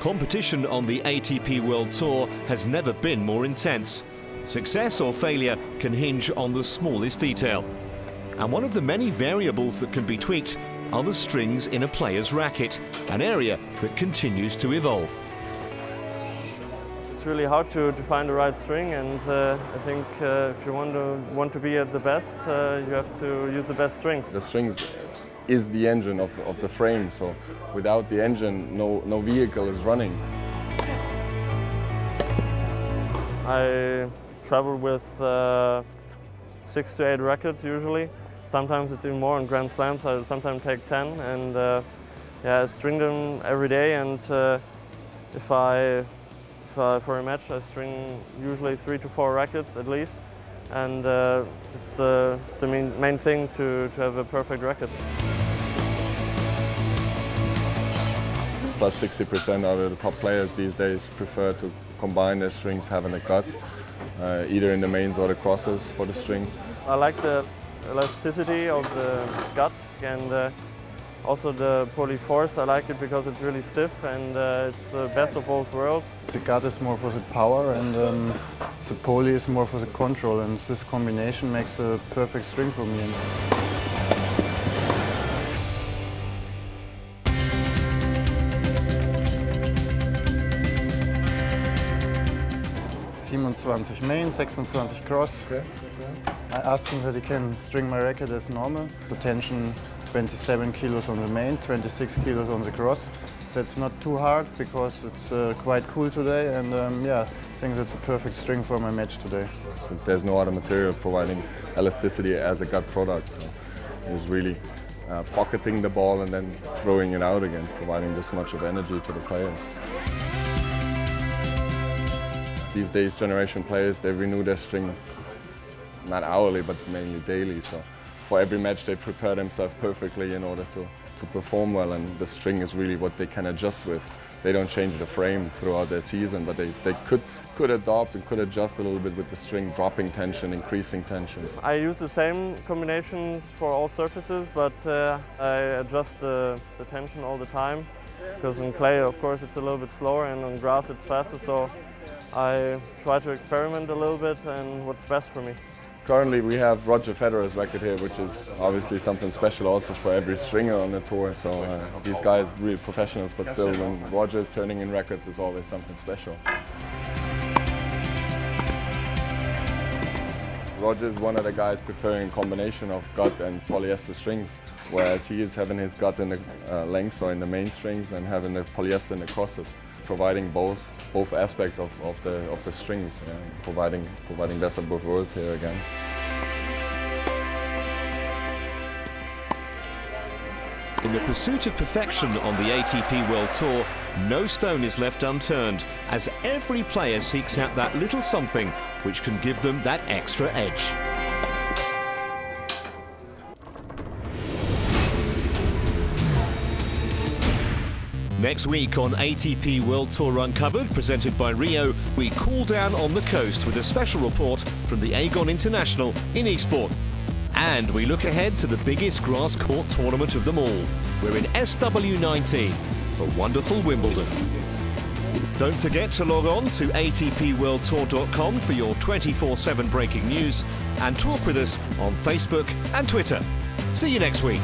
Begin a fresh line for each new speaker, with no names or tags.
Competition on the ATP World Tour has never been more intense. Success or failure can hinge on the smallest detail. And one of the many variables that can be tweaked are the strings in a player's racket, an area that continues to evolve.
It's really hard to find the right string, and I think if you want to be at the best, you have to use the best strings.
The strings is the engine of the frame, so without the engine, no vehicle is running.
I travel with 6 to 8 rackets usually. Sometimes it's even more on Grand Slams. I sometimes take 10, and I string them every day. And if for a match, I string usually 3 to 4 rackets at least. And it's the main thing to have a perfect racket.
Plus 60% of the top players these days prefer to combine their strings having a gut, either in the mains or the crosses for the string.
I like the elasticity of the gut, and also the poly force. I like it because it's really stiff, and it's the best of both worlds.
The gut is more for the power, and the poly is more for the control, and this combination makes a perfect string for me. 27 main, 26 cross. Okay. I asked him that he can string my racket as normal. The tension 27 kilos on the main, 26 kilos on the cross. That's not too hard because it's quite cool today, and I think that's a perfect string for my match today.
Since there's no other material providing elasticity as a gut product, so it's really pocketing the ball and then throwing it out again, providing this much of energy to the players. These days, generation players, they renew their string not hourly, but mainly daily. So for every match, they prepare themselves perfectly in order to perform well, and the string is really what they can adjust with. They don't change the frame throughout their season, but they could adopt and could adjust a little bit with the string, dropping tension, increasing tensions.
I use the same combinations for all surfaces, but I adjust the tension all the time, because on clay, of course, it's a little bit slower, and on grass, it's faster. So I try to experiment a little bit and what's best for me.
Currently we have Roger Federer's racket here, which is obviously something special also for every stringer on the tour. So these guys are real professionals, but still when Roger is turning in rackets, it's always something special. Roger is one of the guys preferring a combination of gut and polyester strings, whereas he is having his gut in the lengths or in the main strings and having the polyester in the crosses, providing both aspects of the strings, providing best of both worlds here again.
In the pursuit of perfection on the ATP World Tour, no stone is left unturned, as every player seeks out that little something which can give them that extra edge. Next week on ATP World Tour Uncovered, presented by Rio, we cool down on the coast with a special report from the Aegon International in Eastbourne. And we look ahead to the biggest grass court tournament of them all. We're in SW19 for wonderful Wimbledon. Don't forget to log on to atpworldtour.com for your 24/7 breaking news, and talk with us on Facebook and Twitter. See you next week.